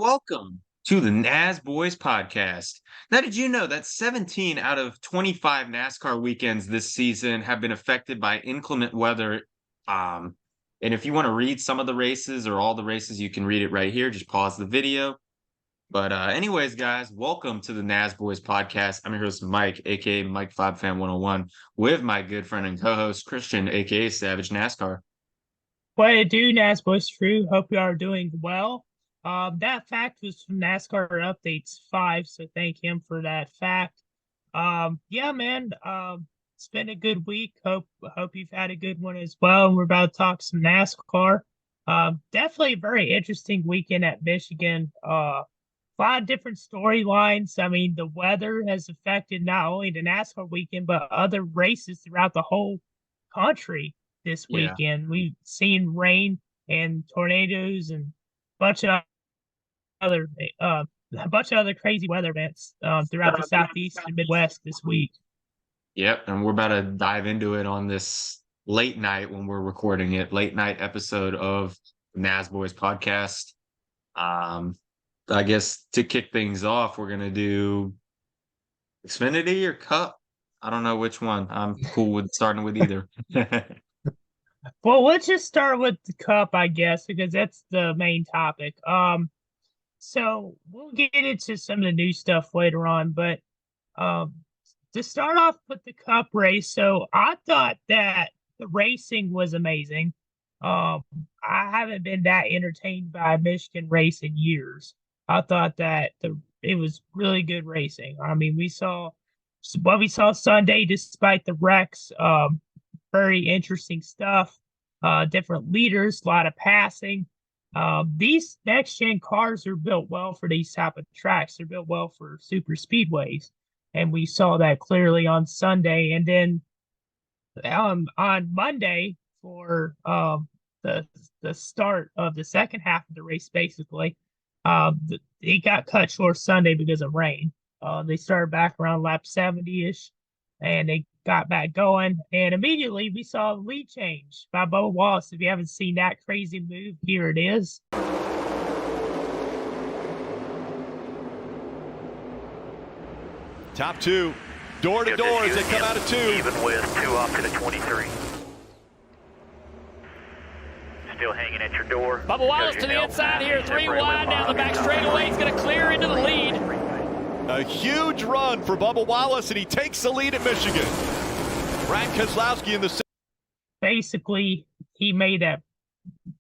welcome to the Nasboys podcast. Now, did you know that 17 out of 25 NASCAR weekends this season have been affected by inclement weather? And if you want to read some of the races or all the races, you can read it right here. Just pause the video. But anyways, guys, welcome to the Nasboys podcast. I'm your host, Mike, aka Mike Fan 101, with my good friend and co-host Christian, aka Savage NASCAR. What it do, Nasboys crew? Hope you are doing well. That fact was from NASCAR Updates 5, so thank him for that fact. Yeah, man, it's been a good week. Hope you've had a good one as well. We're about to talk some NASCAR. Definitely a very interesting weekend at Michigan. A lot of different storylines. I mean, the weather has affected not only the NASCAR weekend, but other races throughout the whole country this weekend. We've seen rain and tornadoes and a bunch of other crazy weather events throughout the Southeast and Midwest this week. Yep, and we're about to dive into it on this late night when we're recording it, late night episode of the Nasboys podcast. I guess to kick things off, we're going to do Xfinity or Cup. I don't know which one. I'm cool with starting with either. Well, let's just start with the Cup, I guess, because that's the main topic. So we'll get into some of the new stuff later on, but to start off with the Cup race, so I thought that the racing was amazing. I haven't been that entertained by a Michigan race in years. I thought that it was really good racing. I mean, we saw what we saw Sunday, despite the wrecks. Very interesting stuff. Different leaders, a lot of passing. These next-gen cars are built well for these type of tracks. They're built well for super speedways, and we saw that clearly on Sunday. And then on Monday for the start of the second half of the race, basically, it got cut short Sunday because of rain. They started back around lap 70-ish, and they got back going, and immediately we saw a lead change by Bubba Wallace. If you haven't seen that crazy move, here it is. Top two, door to door as they come out of two. Even with two off to the 23. Still hanging at your door. Bubba Wallace to the inside here, 3 wide down the back straightaway. He's going to clear into the lead. A huge run for Bubba Wallace, and he takes the lead at Michigan. Brad Keselowski in the... Basically, he made that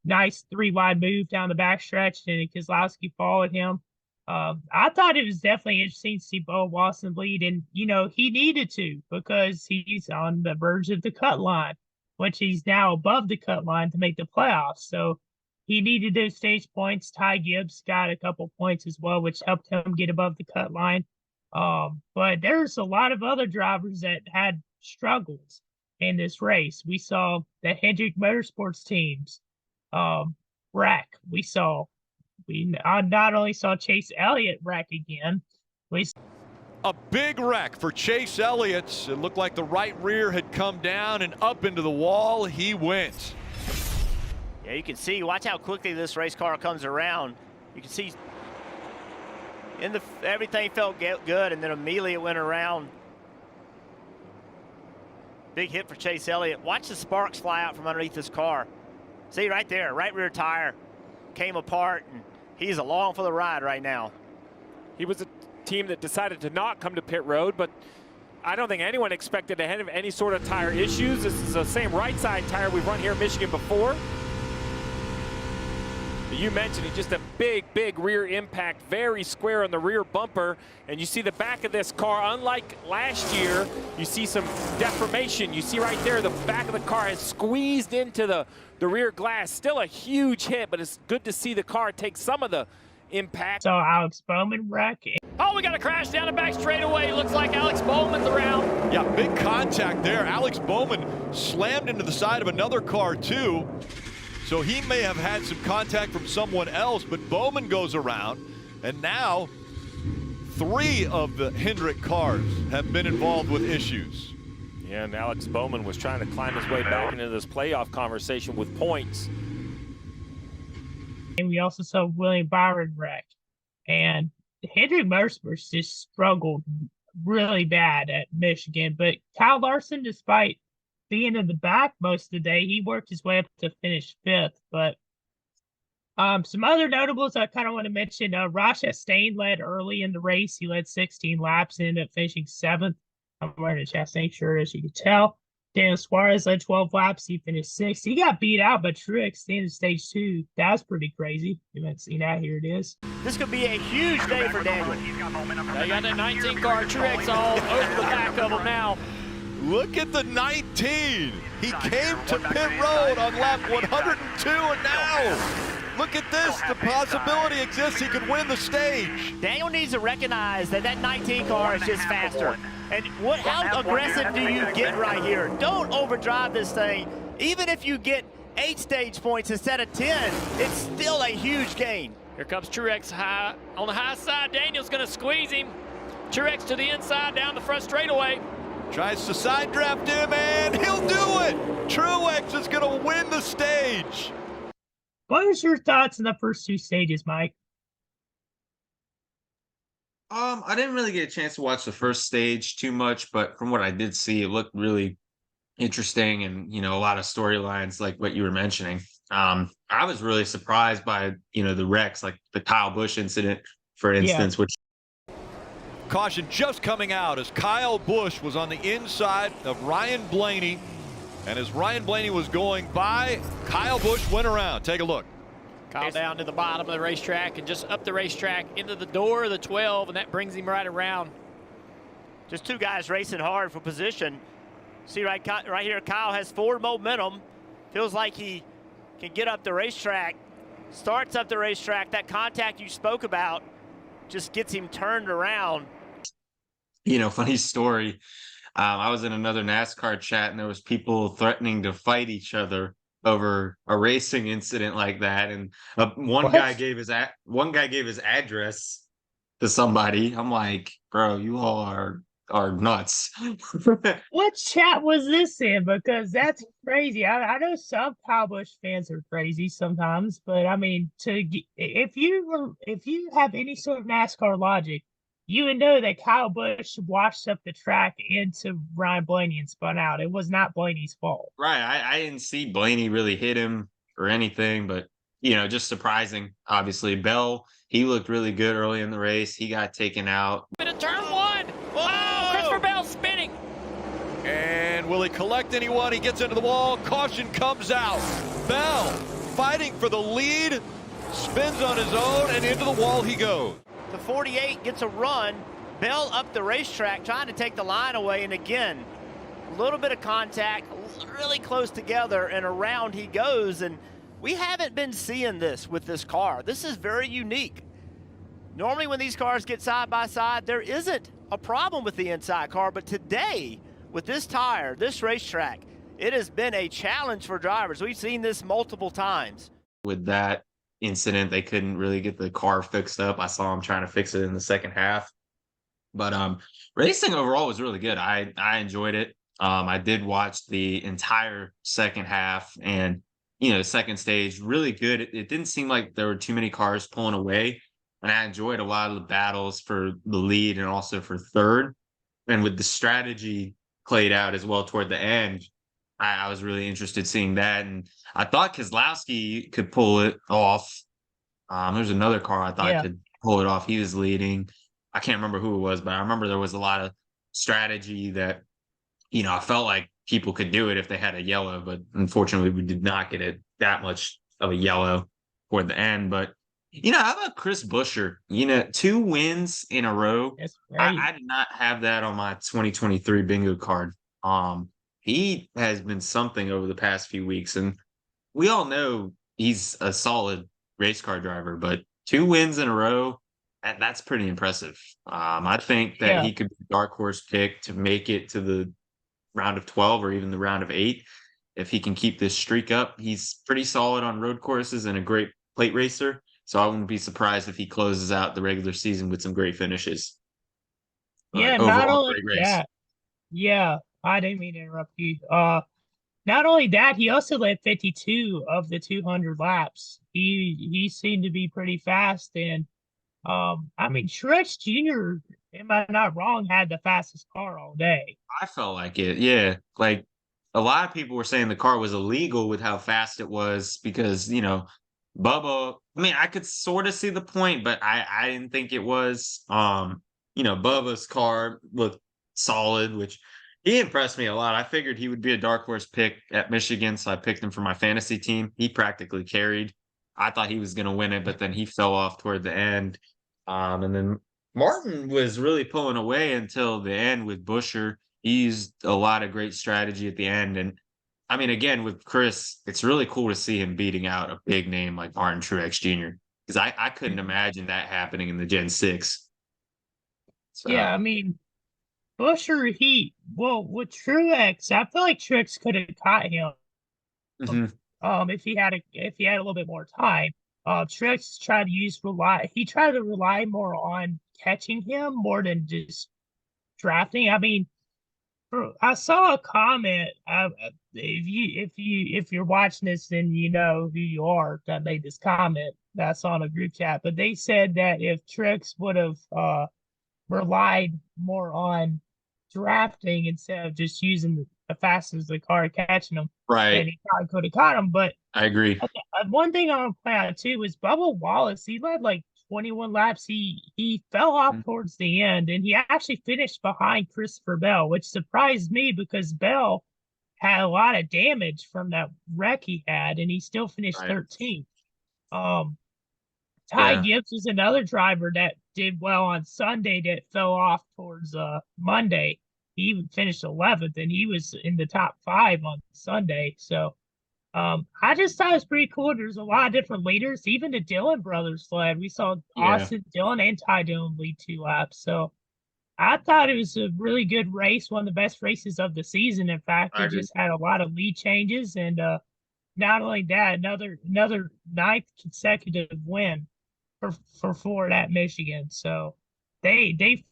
nice 3-wide move down the backstretch, and Keselowski followed him. I thought it was definitely interesting to see Bubba Wallace in the lead, and, you know, he needed to because he's on the verge of the cut line, which he's now above the cut line to make the playoffs. So he needed those stage points. Ty Gibbs got a couple points as well, which helped him get above the cut line. But there's a lot of other drivers that had struggles in this race. We saw the Hendrick Motorsports teams wreck. We not only saw Chase Elliott wreck again, a big wreck for Chase Elliott. It looked like the right rear had come down and up into the wall he went. Yeah, you can see, watch how quickly this race car comes around. You can see everything felt good, and then immediately it went around. Big hit for Chase Elliott. Watch the sparks fly out from underneath this car. See right there, right rear tire came apart, and he's along for the ride right now. He was a team that decided to not come to pit road, but I don't think anyone expected to have any sort of tire issues. This is the same right side tire we've run here in Michigan before. You mentioned it, just a big rear impact, very square on the rear bumper. And you see the back of this car, unlike last year, you see some deformation. You see right there, the back of the car has squeezed into the rear glass. Still a huge hit, but it's good to see the car take some of the impact. So Alex Bowman wreck. Oh, we got a crash down the back straightaway. Looks like Alex Bowman's around. Yeah, big contact there. Alex Bowman slammed into the side of another car too. So he may have had some contact from someone else, but Bowman goes around, and now 3 of the Hendrick cars have been involved with issues. Yeah, and Alex Bowman was trying to climb his way back into this playoff conversation with points. And we also saw William Byron wreck. And Hendrick Motorsports just struggled really bad at Michigan. But Kyle Larson, despite being in the back most of the day, he worked his way up to finish 5th. But some other notables I kind of want to mention. Ross Chastain led early in the race. He led 16 laps and ended up finishing 7th. I'm wearing a Chastain shirt, as you can tell. Daniel Suarez led 12 laps. He finished 6th. He got beat out by Truex at the end of stage 2. That was pretty crazy. You haven't seen that. Here it is. This could be a huge day for Daniel. They got that 19 car Truex all over the back of him now. Look at the 19. He came to pit road on lap 102, and now look at this. The possibility exists he could win the stage. Daniel needs to recognize that that 19 car is just faster. And how aggressive do you get right here? Don't overdrive this thing. Even if you get 8 stage points instead of 10, it's still a huge gain. Here comes Truex high on the high side. Daniel's going to squeeze him. Truex to the inside down the front straightaway. Tries to side draft him, and he'll do it. Truex is going to win the stage. What was your thoughts in the first 2 stages, Mike? I didn't really get a chance to watch the first stage too much, but from what I did see, it looked really interesting and, a lot of storylines like what you were mentioning. I was really surprised by, the wrecks, like the Kyle Busch incident, for instance, which Caution just coming out as Kyle Busch was on the inside of Ryan Blaney. And as Ryan Blaney was going by, Kyle Busch went around. Take a look. Kyle down to the bottom of the racetrack and just up the racetrack into the door of the 12, and that brings him right around. Just 2 guys racing hard for position. See right here, Kyle has forward momentum. Feels like he can get up the racetrack. Starts up the racetrack. That contact you spoke about just gets him turned around. Funny story. I was in another NASCAR chat, and there was people threatening to fight each other over a racing incident like that. And one guy gave his address to somebody. I'm like, bro, you all are nuts. What chat was this in? Because that's crazy. I know some Kyle Busch fans are crazy sometimes, but I mean, if you have any sort of NASCAR logic, you would know that Kyle Busch washed up the track into Ryan Blaney and spun out. It was not Blaney's fault. Right. I didn't see Blaney really hit him or anything, but, just surprising. Obviously, Bell, he looked really good early in the race. He got taken out. Into turn 1. Oh, Christopher Bell spinning. And will he collect anyone? He gets into the wall. Caution comes out. Bell fighting for the lead. Spins on his own, and into the wall he goes. The 48 gets a run. Bell up the racetrack trying to take the line away, and again, a little bit of contact, really close together, and around he goes. And we haven't been seeing this with this car. This is very unique. Normally when these cars get side by side, there isn't a problem with the inside car, but today, with this tire, this racetrack, it has been a challenge for drivers. We've seen this multiple times. With that incident, they couldn't really get the car fixed up. I saw them trying to fix it in the second half. But racing overall was really good. I enjoyed it. I did watch the entire second half, and the second stage really good. It didn't seem like there were too many cars pulling away, and I enjoyed a lot of the battles for the lead and also for third. And with the strategy played out as well toward the end, I was really interested seeing that. And I thought Keselowski could pull it off. There's another car I thought could pull it off. He was leading. I can't remember who it was, but I remember there was a lot of strategy that, I felt like people could do it if they had a yellow, but unfortunately we did not get it that much of a yellow toward the end. But, how about Chris Buescher? 2 wins in a row. I did not have that on my 2023 bingo card. He has been something over the past few weeks, and we all know he's a solid race car driver, but 2 wins in a row, that's pretty impressive. I think that he could be a dark horse pick to make it to the round of 12 or even the round of 8. If he can keep this streak up, he's pretty solid on road courses and a great plate racer. So I wouldn't be surprised if he closes out the regular season with some great finishes. Yeah, not only that. Yeah, I didn't mean to interrupt you. Not only that, he also led 52 of the 200 laps. He seemed to be pretty fast, and I mean, Truex Jr., am I not wrong, had the fastest car all day. I felt like it. Yeah. Like a lot of people were saying the car was illegal with how fast it was because, Bubba, I mean, I could sort of see the point, but I didn't think it was. Bubba's car looked solid, which he impressed me a lot. I figured he would be a dark horse pick at Michigan, so I picked him for my fantasy team. He practically carried. I thought he was going to win it, but then he fell off toward the end. And then Martin was really pulling away until the end with Buescher. He used a lot of great strategy at the end. And I mean, again, with Chris, it's really cool to see him beating out a big name like Martin Truex Jr. because I couldn't imagine that happening in the Gen 6. So, Yeah, I mean, Buescher, with Truex, I feel like Truex could have caught him. mhm, If he had a little bit more time. Truex tried to rely more on catching him more than just drafting. I mean, I saw a comment. If you're watching this, then you know who you are that made this comment. That's on a group chat. But they said that if Truex would have relied more on drafting instead of just using the fastest the car catching them, then right. he probably could have caught him. But I agree. one thing I want to point out too was Bubba Wallace. He led like 21 laps. He fell off Mhm. towards the end, and he actually finished behind Christopher Bell, which surprised me because Bell had a lot of damage from that wreck he had, and he still finished Right. 13th. Um, Ty Yeah. Gibbs was another driver that did well on Sunday that fell off towards Monday. He even finished 11th, and he was in the top 5 on Sunday. So I just thought it was pretty cool. There's a lot of different leaders. Even the Dillon brothers led. We saw Yeah. Austin Dillon and Ty Dillon lead 2 laps. So I thought it was a really good race, one of the best races of the season. In fact, I it agree. just had a lot of lead changes, and not only that, another ninth consecutive win for Ford at Michigan. So they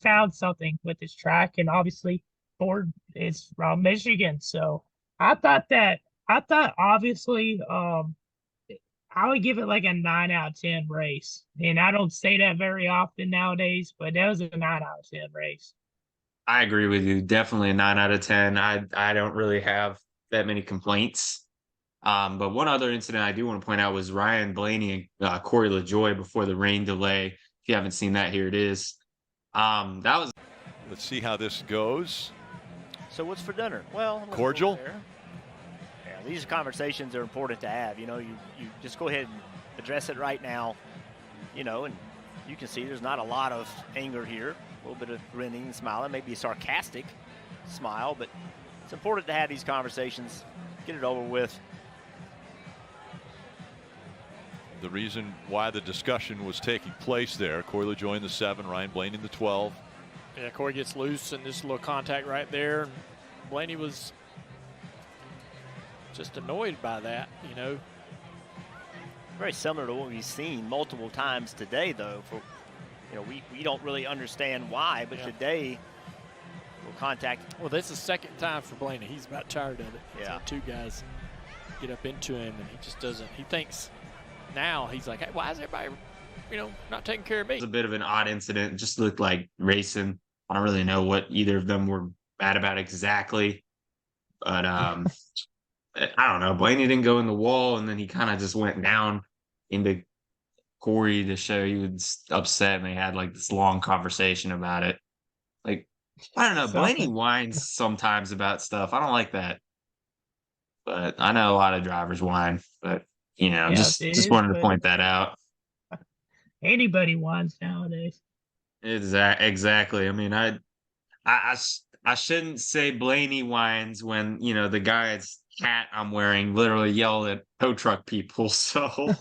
found something with this track, and obviously Ford is from Michigan. So I thought obviously I would give it like a 9 out of 10 race. And I don't say that very often nowadays, but that was a 9 out of 10 race. I agree with you. Definitely a 9 out of 10. I don't really have that many complaints. But one other incident I do want to point out was Ryan Blaney and Corey LaJoy before the rain delay. If you haven't seen that, here it is. That was Let's see how this goes. So what's for dinner? Well, Cordial? Yeah, these conversations are important to have. You just go ahead and address it right now. And you can see there's not a lot of anger here. A little bit of grinning and smiling, maybe a sarcastic smile, but it's important to have these conversations. Get it over with. The reason why the discussion was taking place there. Corey LaJoy in the 7, Ryan Blaney in the 12. Yeah, Corey gets loose and just a little contact right there. Blaney was just annoyed by that, Very similar to what we've seen multiple times today, though. We don't really understand why, but today we'll contact. Well, this is the second time for Blaney. He's about tired of it. Yeah. So 2 guys get up into him, and he just doesn't. He thinks now he's like, hey, why is everybody, not taking care of me? a bit of an odd incident. It just looked like racing. I don't really know what either of them were bad about exactly. But I don't know. Blaney didn't go in the wall, and then he kind of just went down into Corey to show he was upset, and they had like this long conversation about it. Like, I don't know. Blaney whines sometimes about stuff. I don't like that. But I know a lot of drivers whine. But just wanted to point that out. Anybody wants nowadays. Exactly. I mean, I shouldn't say Blaney whines when the guy's hat I'm wearing literally yelled at tow truck people. So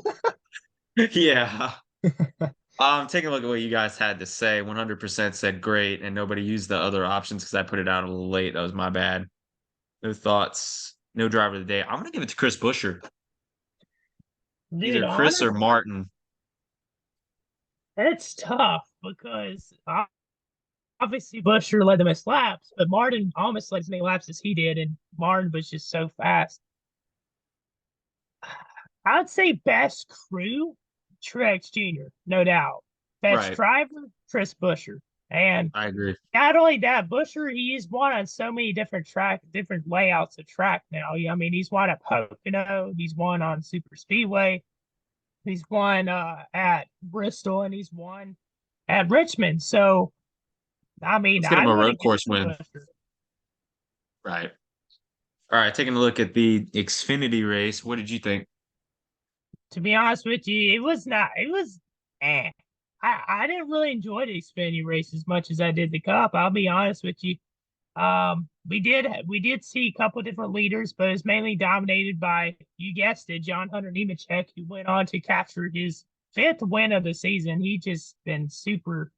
yeah. Taking a look at what you guys had to say. 100% said great, and nobody used the other options because I put it out a little late. That was my bad. No thoughts. No driver of the day. I'm gonna give it to Chris Buescher. Either Chris or Martin. It's tough because obviously Buescher led the most laps, but Martin almost led as many laps as he did, and Martin was just so fast. I'd say best crew, Truex Jr., no doubt. Best Right. driver, Chris Buescher. And I agree. not only that, Buescher, he's won on so many different layouts of track now. I mean, he's won at Pocono, he's won on Super Speedway, he's won at Bristol, and he's won at Richmond. So, I mean, Let's get him I'm a going to road give course it to win. Buescher. Right. All right, taking a look at the Xfinity race. What did you think? To be honest with you, it was eh. I didn't really enjoy the Xfinity race as much as I did the Cup. I'll be honest with you. We did see a couple different leaders, but it's mainly dominated by, you guessed it, John Hunter Nemechek, who went on to capture his 5th win of the season. He just been super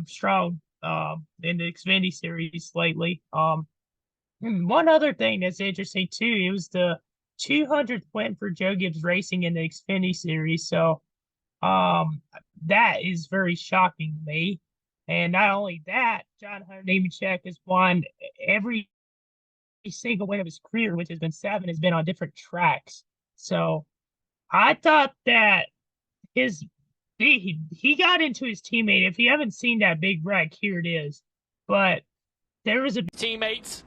strong in the Xfinity series lately. And one other thing that's interesting too, it was the 200th win for Joe Gibbs Racing in the Xfinity series. So that is very shocking to me. And not only that, John Hunter Nemechek has won every single win of his career, which has been 7, has been on different tracks. So I thought that he got into his teammate. If you haven't seen that big wreck, here it is. But there was a teammates,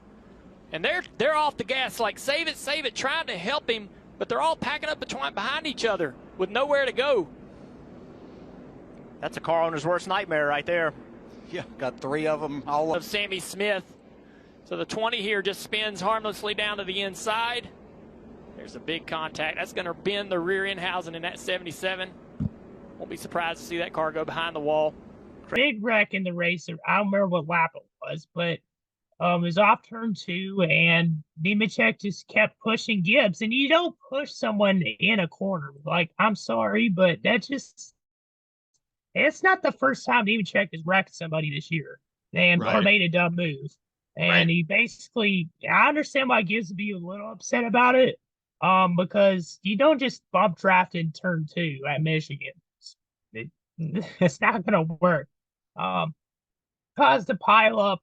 and they're off the gas like save it, trying to help him, but they're all packing up behind each other with nowhere to go. That's a car owner's worst nightmare right there. Yeah, got 3 of them. All Of Sammy Smith. So the 20 here just spins harmlessly down to the inside. There's a big contact. That's going to bend the rear end housing in that 77. Won't be surprised to see that car go behind the wall. big wreck in the race. I don't remember what lap it was, but it was off turn 2, and Nemechek just kept pushing Gibbs. And you don't push someone in a corner. Like, I'm sorry, but it's not the first time Nemechek has wrecked somebody this year or made a dumb move. And he basically, I understand why Gibbs would be a little upset about it, because you don't just bump draft in turn 2 at Michigan. It's not going to work. Caused a pile up,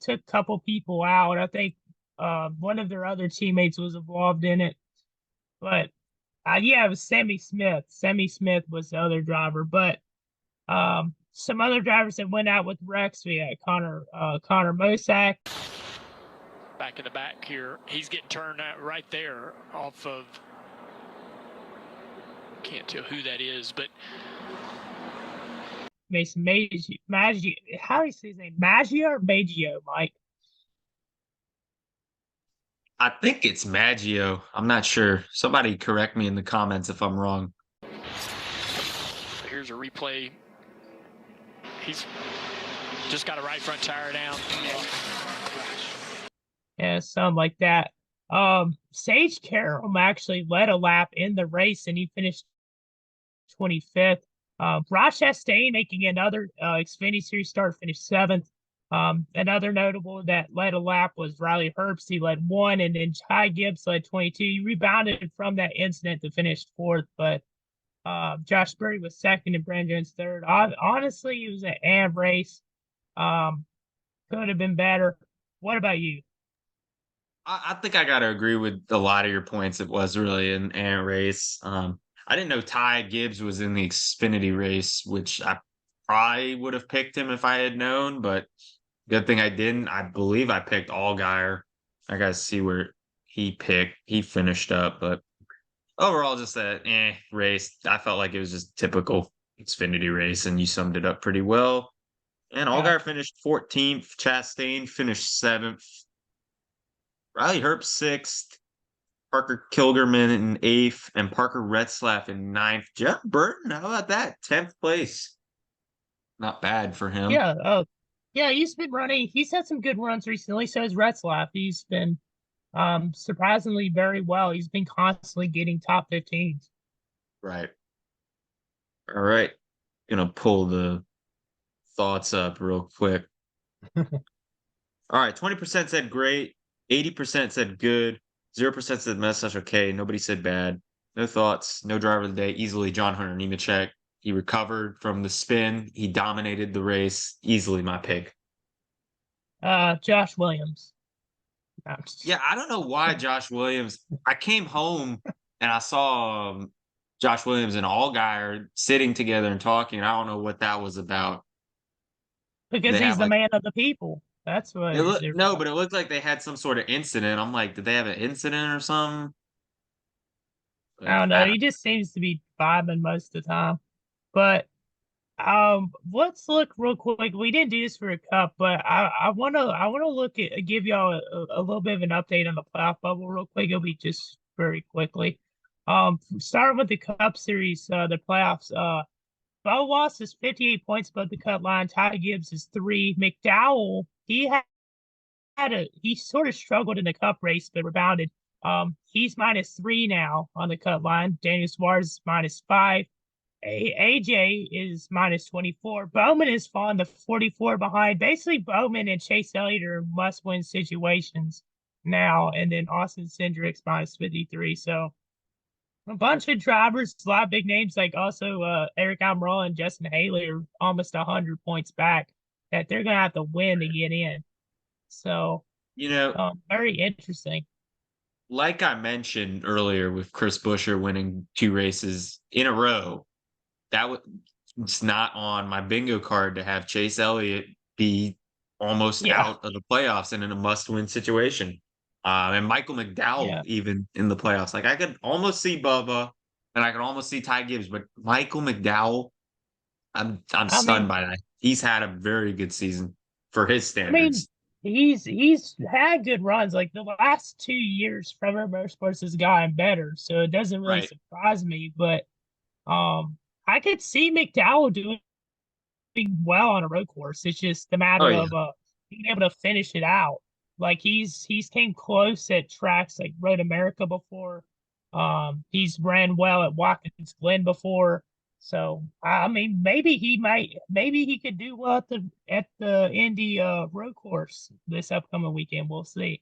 took a couple people out. I think one of their other teammates was involved in it. But, yeah, it was Sammy Smith. Sammy Smith was the other driver. But some other drivers that went out with wrecks, we had Connor Mosak. Back in the back here. He's getting turned out right there off of, can't tell who that is, but Mason Maggio. How do you say his name? Maggio or Maggio, Mike? I think it's Maggio. I'm not sure. Somebody correct me in the comments if I'm wrong. here's a replay. He's just got a right front tire down. Yeah, something like that. Sage Carroll actually led a lap in the race, and he finished 25th. Ross Chastain making another Xfinity Series start, finished 7th. Another notable that led a lap was Riley Herbst. He led 1, and then Ty Gibbs led 22. He rebounded from that incident to finish 4th, but Josh Berry was 2nd and Brandon Jones 3rd. Honestly, it was an race. Could have been better. What about you? I think I got to agree with a lot of your points. It was really an ant race. I didn't know Ty Gibbs was in the Xfinity race, which I probably would have picked him if I had known, but good thing I didn't. I believe I picked Allgaier. I got to see where he finished up, but overall, just a race. I felt like it was just typical Xfinity race, and you summed it up pretty well. And Allgaier finished 14th. Chastain finished 7th. Riley Herbst 6th. Parker Kilgerman in 8th, and Parker Retzlaff in 9th. Jeff Burton, how about that? 10th place. Not bad for him. Yeah, yeah, he's been running. He's had some good runs recently. So has Retzlaff. He's been surprisingly very well. He's been constantly getting top 15s. Right. All right. Gonna pull the thoughts up real quick. All right. 20% said great. 80% said good. 0% said mess. Okay. Nobody said bad. No thoughts. No driver of the day. Easily John Hunter Nemechek. He recovered from the spin. He dominated the race. Easily my pick. Josh Williams. Yeah, I don't know why Josh Williams. I came home and I saw Josh Williams and Allgaier sitting together and talking. I don't know what that was about. Because They he's have the like man of the people. That's what they're no, but it looked like they had some sort of incident. I'm like, did they have an incident or something? I don't know. I He don't, just seems to be vibing most of the time. But let's look real quick. We didn't do this for a cup, but I wanna look at give y'all a little bit of an update on the playoff bubble real quick. It'll be just very quickly. Starting with the Cup Series, the playoffs. Bo Wallace is 58 points above the cut line. Ty Gibbs is 3. McDowell, he sort of struggled in the cup race, but rebounded. He's -3 now on the cut line. Daniel Suarez is -5. AJ is -24. Bowman has fallen to 44 behind. Basically, Bowman and Chase Elliott are must-win situations now, and then Austin Cindric's -53. So a bunch of drivers, a lot of big names like also Eric Almirola and Justin Haley are almost 100 points back that they're gonna have to win to get in. So you know, very interesting. like I mentioned earlier with Chris Buescher winning 2 races in a row, that was it's not on my bingo card to have Chase Elliott be almost Yeah, out of the playoffs and in a must-win situation. And Michael McDowell yeah. even in the playoffs. Like I could almost see Bubba and I could almost see Ty Gibbs, but Michael McDowell, I'm I stunned mean, by that. He's had a very good season for his I mean, standards. he's had good runs. Like the last 2 years, Trevor Motorsports has gotten better, so it doesn't really Right. surprise me. But I could see McDowell doing well on a road course. It's just a Oh matter yeah. of being able to finish it out. Like he's came close at tracks like Road America before. He's ran well at Watkins Glen before. So I mean, maybe he could do well at the Indy road course this upcoming weekend. We'll see.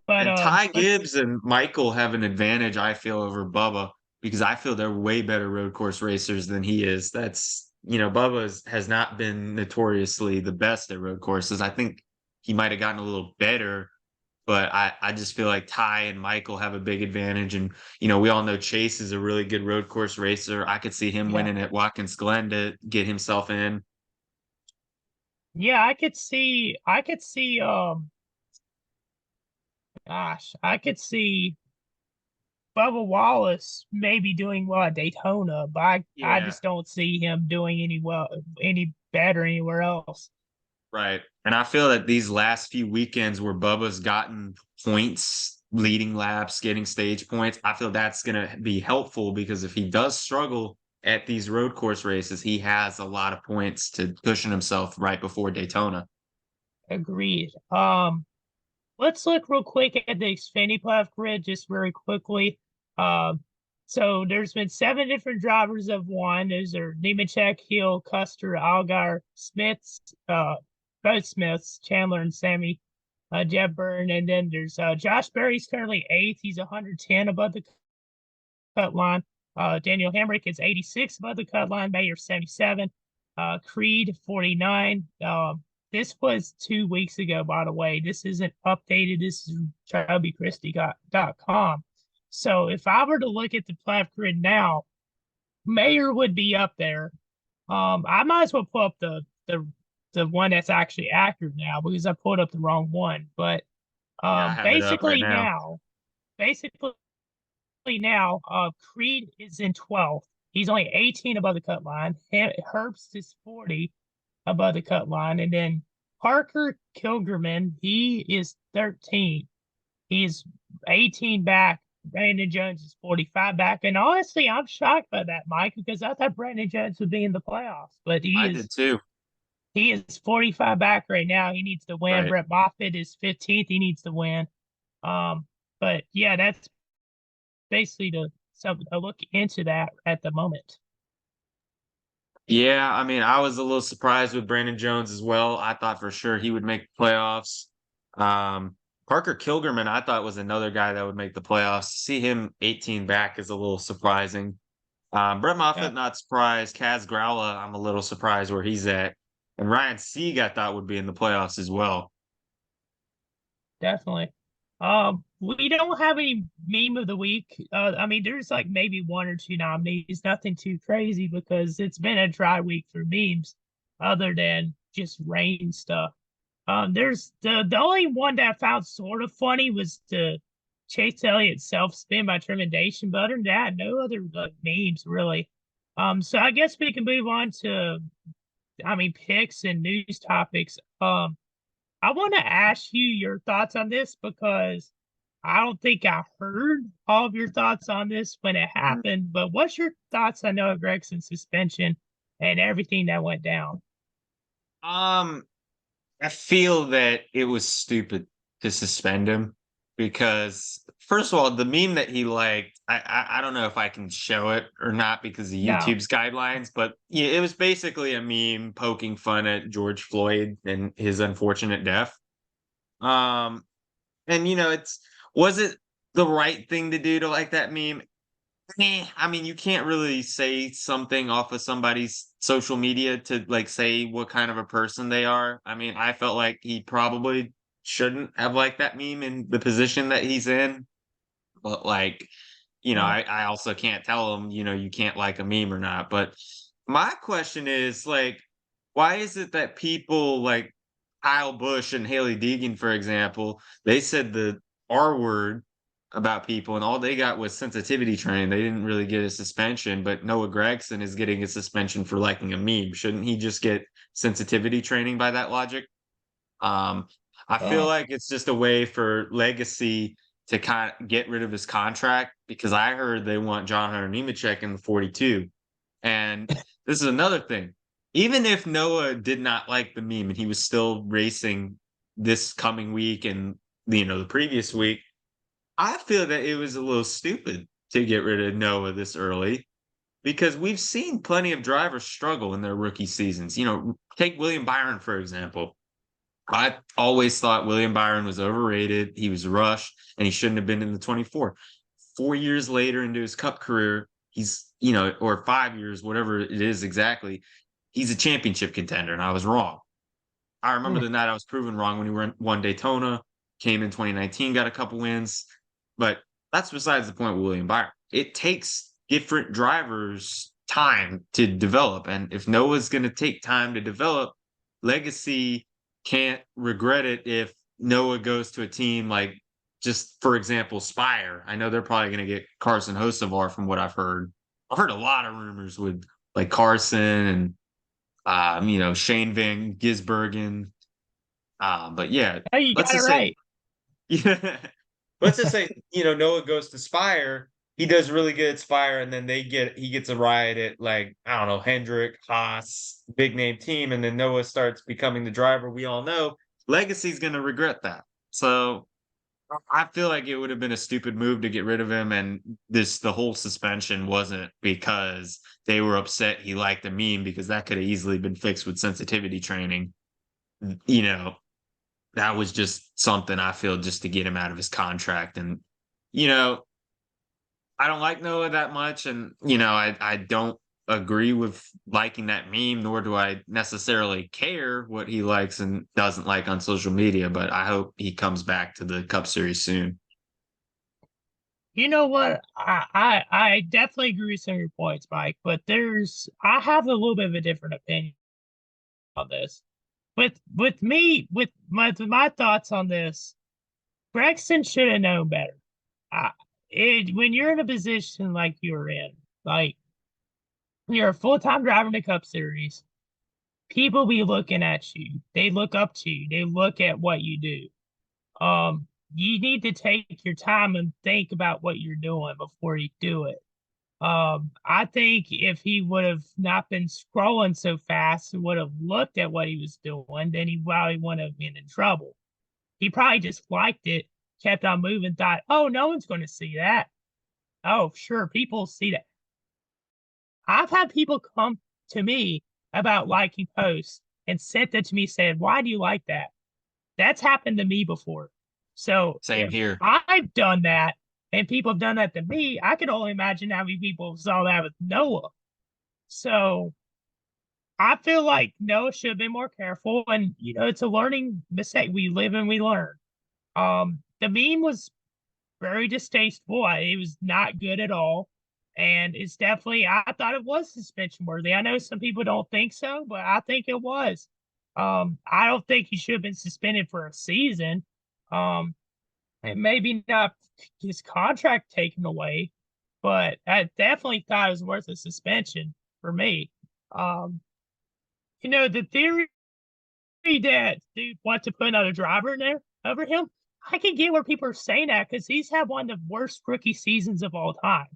But And Ty let's Gibbs and Michael have an advantage, I feel, over Bubba because I feel they're way better road course racers than he is. Bubba has not been notoriously the best at road courses. I think he might have gotten a little better, but I just feel like Ty and Michael have a big advantage. And, we all know Chase is a really good road course racer. I could see him yeah. winning at Watkins Glen to get himself in. Yeah, I could see I could see Bubba Wallace maybe doing well at Daytona, but I Yeah. just don't see him doing any better anywhere else. Right. And I feel that these last few weekends where Bubba's gotten points, leading laps, getting stage points, I feel that's going to be helpful because if he does struggle at these road course races, he has a lot of points to cushion himself right before Daytona. Agreed. Let's look real quick at the Xfinity playoff grid just very quickly. So there's been 7 different drivers have won. Those are Nemechek, Hill, Custer, Allgaier, Smiths, both Smiths, Chandler and Sammy, Jeb Byrne, and then there's Josh Berry's currently 8th. He's 110 above the cut line. Daniel Hamrick is 86 above the cut line. Mayer 77. Creed 49. This was 2 weeks ago, by the way. This isn't updated. This is chubbychristie.com. So if I were to look at the playoff grid now, Mayer would be up there. I might as well pull up the one that's actually accurate now because I pulled up the wrong one. But Yeah, I have it up right now. basically now, Creed is in 12th. He's only 18 above the cut line. Herbst is 40 above the cut line. And then Parker Kilgerman, he is 13. He's 18 back. Brandon Jones is 45 back. And honestly, I'm shocked by that, Mike, because I thought Brandon Jones would be in the playoffs. But I did too. he is 45 back right now. He needs to win. Right. Brett Moffitt is 15th. He needs to win. But yeah, that's basically a look into that at the moment. Yeah, I mean, I was a little surprised with Brandon Jones as well. I thought for sure he would make the playoffs. Parker Kilgerman, I thought was another guy that would make the playoffs. See him 18 back is a little surprising. Brett Moffitt, Yeah, not surprised. Kaz Growla, I'm a little surprised where he's at. And Ryan Sieg, I thought would be in the playoffs as well. definitely. we don't have any meme of the week. I mean, there's like maybe one or two nominees, nothing too crazy because it's been a dry week for memes, other than just rain stuff. There's the only one that I found sort of funny was the Chase Elliott self spin by Tremendation, but other than that, no other like memes really. So I guess we can move on to, I mean, picks and news topics. I want to ask you your thoughts on this because I don't think I heard all of your thoughts on this when it happened. But what's your thoughts on Noah Gregson's suspension and everything that went down? I feel that it was stupid to suspend him because, first of all, the meme that he liked, I don't know if I can show it or not because of No. YouTube's guidelines, but yeah, it was basically a meme poking fun at George Floyd and his unfortunate death. Um, and was it the right thing to do to like that meme? I mean, you can't really say something off of somebody's social media to like say what kind of a person they are. I mean, I felt like he probably shouldn't have liked that meme in the position that he's in. But like, Yeah. I also can't tell him, you can't like a meme or not. But my question is like, why is it that people like Kyle Busch and Haley Deegan, for example, they said the R word about people, and all they got was sensitivity training. They didn't really get a suspension, but Noah Gregson is getting a suspension for liking a meme. Shouldn't he just get sensitivity training by that logic? I feel like it's just a way for Legacy to kind of get rid of his contract because I heard they want John Hunter Nemechek in the 42. And this is another thing. Even if Noah did not like the meme and he was still racing this coming week and the previous week, I feel that it was a little stupid to get rid of Noah this early because we've seen plenty of drivers struggle in their rookie seasons. Take William Byron, for example. I always thought William Byron was overrated. He was rushed and he shouldn't have been in the 24. 4 years later into his cup career, he's, or 5 years, whatever it is exactly, he's a championship contender. And I was wrong. I remember the night I was proven wrong when he won Daytona, came in 2019, got a couple wins. But that's besides the point with William Byron. It takes different drivers time to develop. And if Noah's going to take time to develop, Legacy can't regret it if Noah goes to a team like, just for example, Spire. I know they're probably going to get Carson Hocevar from what I've heard. I've heard a lot of rumors with like Carson and, Shane Van Gisbergen. But yeah, Hey, you let's got it just right. say, yeah. Let's just say, Noah goes to Spire. He does really good at Spire, and then he gets a ride at like, I don't know, Hendrick, Haas, big name team, and then Noah starts becoming the driver we all know. Legacy's gonna regret that. So I feel like it would have been a stupid move to get rid of him, and the whole suspension wasn't because they were upset he liked the meme, because that could have easily been fixed with sensitivity training. That was just something I feel just to get him out of his contract. And, I don't like Noah that much. And, I don't agree with liking that meme, nor do I necessarily care what he likes and doesn't like on social media. But I hope he comes back to the Cup Series soon. You know what? I definitely agree with some of your points, Mike, but I have a little bit of a different opinion on this. With my thoughts on this, Gregson should have known better. When you're in a position like you're in, like you're a full-time driver in the Cup Series, people be looking at you. They look up to you. They look at what you do. You need to take your time and think about what you're doing before you do it. I think if he would have not been scrolling so fast and would have looked at what he was doing, then he probably wouldn't have been in trouble. He probably just liked it, kept on moving, thought, oh, no one's going to see that. Oh, sure, people see that. I've had people come to me about liking posts and sent it to me saying, why do you like that? That's happened to me before. So Same if here. I've done that and people have done that to me, I can only imagine how many people saw that with Noah. So I feel like Noah should have been more careful. And, it's a learning mistake. We live and we learn. The meme was very distasteful. It was not good at all. And it's definitely, I thought it was suspension worthy. I know some people don't think so, but I think it was. I don't think he should have been suspended for a season. And maybe not his contract taken away, but I definitely thought it was worth a suspension for me. Um, the theory that dude wants to put another driver in there over him, I can get where people are saying that because he's had one of the worst rookie seasons of all time.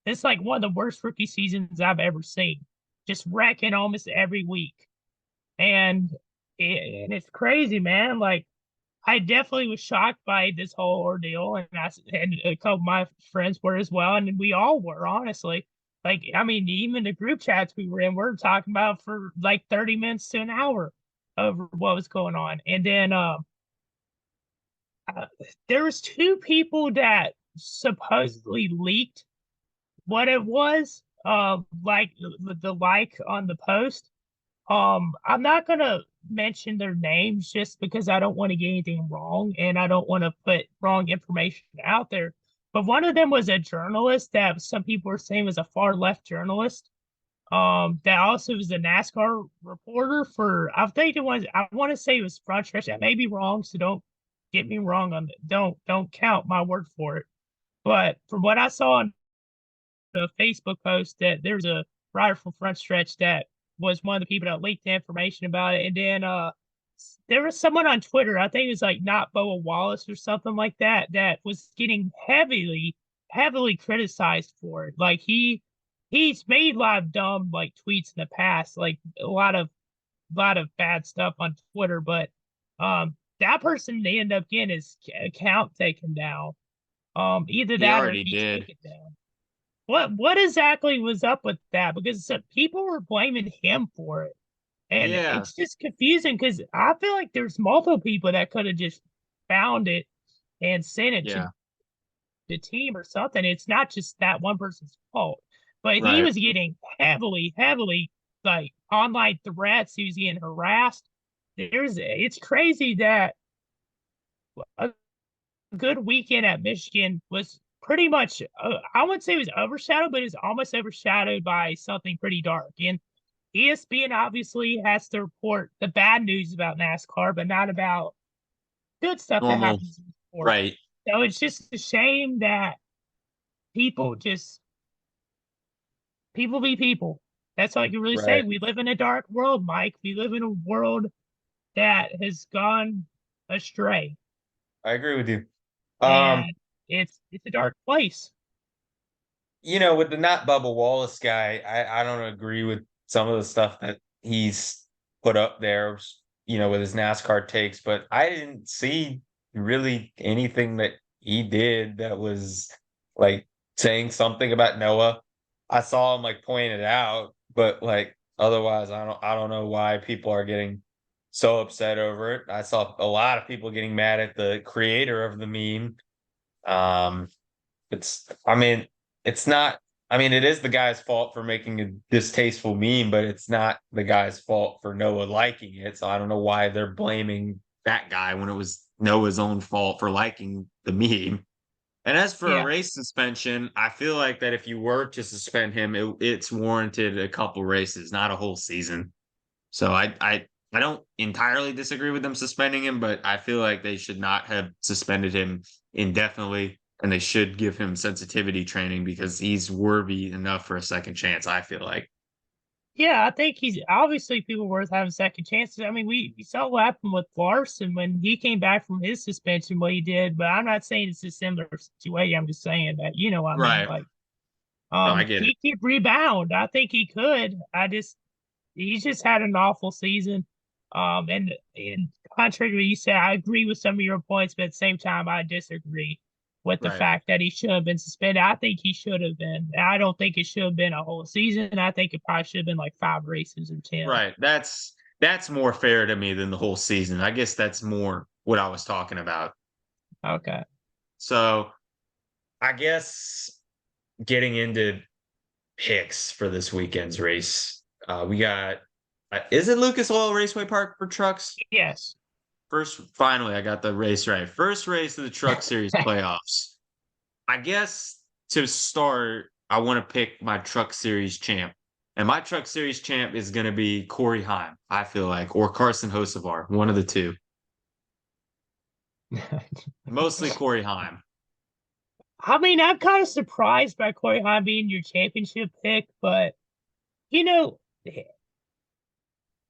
It's like one of the worst rookie seasons I've ever seen, just wrecking almost every week. And it's crazy, man. Like, I definitely was shocked by this whole ordeal, and a couple of my friends were as well, and we all were, honestly. Like, I mean, even the group chats we were in, we are talking about for like 30 minutes to an hour over what was going on. And then there was two people that supposedly leaked what it was, like the like on the post. I'm not gonna mention their names just because I don't want to get anything wrong and I don't want to put wrong information out there. But one of them was a journalist that some people were saying was a far left journalist. That also was a NASCAR reporter for, I think it was, I want to say it was front stretch. I may be wrong, so don't get me wrong on that. Don't count my word for it. But from what I saw on the Facebook post, that there's a rider from front stretch that was one of the people that leaked the information about it. And then there was someone on Twitter, I think it was like not Boa Wallace or something like that, that was getting heavily criticized for it. Like he's made a lot of dumb like tweets in the past, like a lot of bad stuff on Twitter, but that person they end up getting his account taken down. Either He that or already he did. took it down. What exactly was up with that? Because people were blaming him for it. And Yeah. it's just confusing because I feel like there's multiple people that could have just found it and sent it Yeah. to the team or something. It's not just that one person's fault. But he Right. was getting heavily, like online threats. He was getting harassed. It's crazy that a good weekend at Michigan was pretty much, I wouldn't say it was overshadowed, but it was almost overshadowed by something pretty dark. And ESPN obviously has to report the bad news about NASCAR, but not about good stuff that Normal. happens in the sport. Right. So it's just a shame that people be people. That's all I can really say. Right. We live in a dark world, Mike. We live in a world that has gone astray. I agree with you. And it's a dark place. With the not Bubba Wallace guy, I don't agree with some of the stuff that he's put up there, with his NASCAR takes, but I didn't see really anything that he did that was like saying something about Noah. I saw him like point it out, but like otherwise I don't know why people are getting so upset over it. I saw a lot of people getting mad at the creator of the meme. It's not, it is the guy's fault for making a distasteful meme, but it's not the guy's fault for Noah liking it. So I don't know why they're blaming that guy when it was Noah's own fault for liking the meme. And as for a race suspension, I feel like that if you were to suspend him, it's warranted a couple races, not a whole season. So I don't entirely disagree with them suspending him, but I feel like they should not have suspended him indefinitely, and they should give him sensitivity training because he's worthy enough for a second chance, I feel like. Yeah, I think he's obviously people worth having second chances. I mean, we saw what happened with Larson when he came back from his suspension, what he did, but I'm not saying it's a similar situation. I'm just saying that, what I mean? Right. Like, No, I get it. he could rebound. I think he could. He's just had an awful season. And contrary to what you said, I agree with some of your points, but at the same time, I disagree with the Right. fact that he should have been suspended. I think he should have been. I don't think it should have been a whole season. I think it probably should have been like 5 races or 10. Right. That's more fair to me than the whole season. I guess that's more what I was talking about. Okay. So I guess getting into picks for this weekend's race, we got, is it Lucas Oil Raceway Park for trucks? Yes. Finally, I got the race right. First race of the Truck Series playoffs. I guess to start, I want to pick my Truck Series champ. And my Truck Series champ is going to be Corey Heim, I feel like, or Carson Hocevar, one of the two. Mostly Corey Heim. I mean, I'm kind of surprised by Corey Heim being your championship pick, but you know,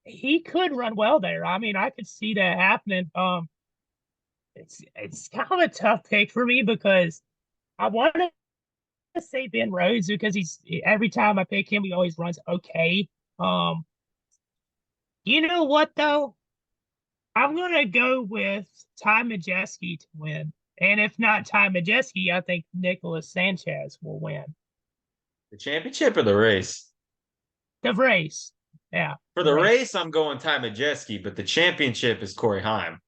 he could run well there. I mean, I could see that happening. It's kind of a tough pick for me because I want to say Ben Rhodes because every time I pick him, he always runs okay. You know what though? I'm gonna go with Ty Majeski to win. And if not Ty Majeski, I think Nicholas Sanchez will win. The championship or the race? The race. Yeah. For the race, I'm going Ty Majeski, but the championship is Corey Heim.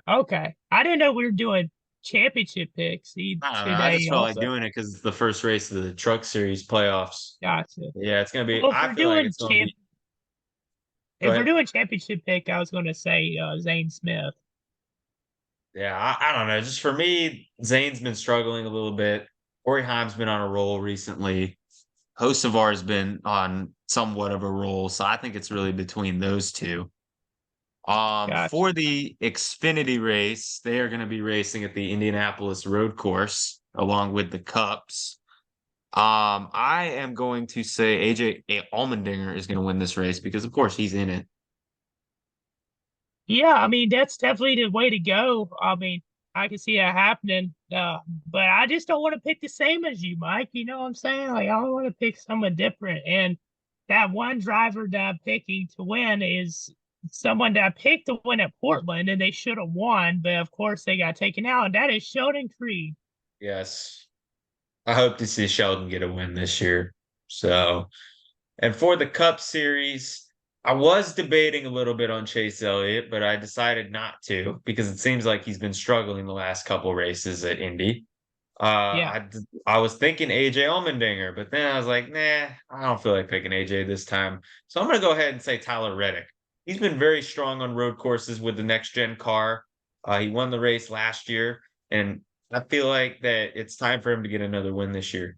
Okay. I didn't know we were doing championship picks I don't know. I just felt like doing it because it's the first race of the Truck Series playoffs. Gotcha. Yeah, it's going to be. Well, I feel like it's going to be. If we're doing championship pick, I was going to say Zane Smith. Yeah, I don't know. Just for me, Zane's been struggling a little bit. Corey Heim's been on a roll recently. Hocevar's been on somewhat of a roll, so I think it's really between those two. Gotcha. For the Xfinity race, they are going to be racing at the Indianapolis Road Course along with the Cups. I am going to say AJ Allmendinger is going to win this race because, of course, he's in it. Yeah, I mean, that's definitely the way to go. I mean, I can see that happening. But I just don't want to pick the same as you, Mike. You know what I'm saying? Like, I want to pick someone different. And that one driver that I'm picking to win is someone that I picked to win at Portland, and they should have won. But, of course, they got taken out, and that is Sheldon Creed. Yes. I hope to see Sheldon get a win this year. So, and for the Cup Series, I was debating a little bit on Chase Elliott, but I decided not to because it seems like he's been struggling the last couple races at Indy. I was thinking AJ Allmendinger, but then I was like, nah, I don't feel like picking AJ this time. So I'm going to go ahead and say Tyler Reddick. He's been very strong on road courses with the next gen car. He won the race last year, and I feel like that it's time for him to get another win this year.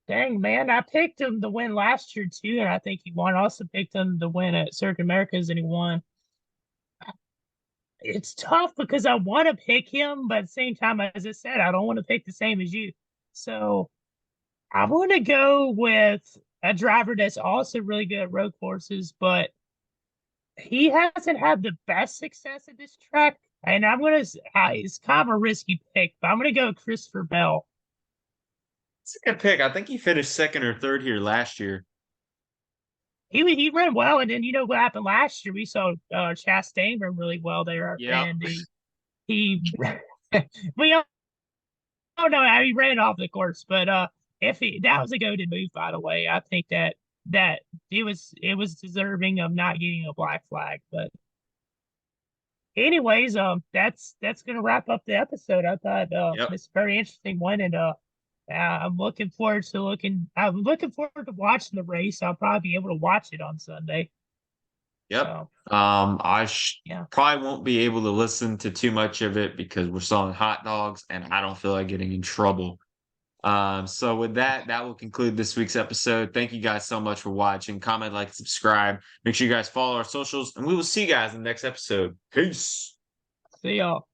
Dang, man, I picked him to win last year, too, and I think he won. I also picked him to win at Circuit Americas, and he won. It's tough because I want to pick him, but at the same time, as I said, I don't want to pick the same as you. So I want to go with a driver that's also really good at road courses, but he hasn't had the best success at this track. And I'm going to, it's kind of a risky pick, but I'm going to go Christopher Bell. It's a good pick. I think he finished second or third here last year. He ran well, and then you know what happened last year? We saw Chastain run really well there, and he we don't know how he ran off the course, but that was a goated move, by the way. I think that it was deserving of not getting a black flag. But anyways, that's gonna wrap up the episode. I thought it's a very interesting one, and I'm looking forward to watching the race. I'll probably be able to watch it on Sunday. Yep. So, I probably won't be able to listen to too much of it because we're selling hot dogs and I don't feel like getting in trouble. So with that will conclude this week's episode. Thank you guys so much for watching. Comment, like, subscribe. Make sure you guys follow our socials, and we will see you guys in the next episode. Peace. See y'all.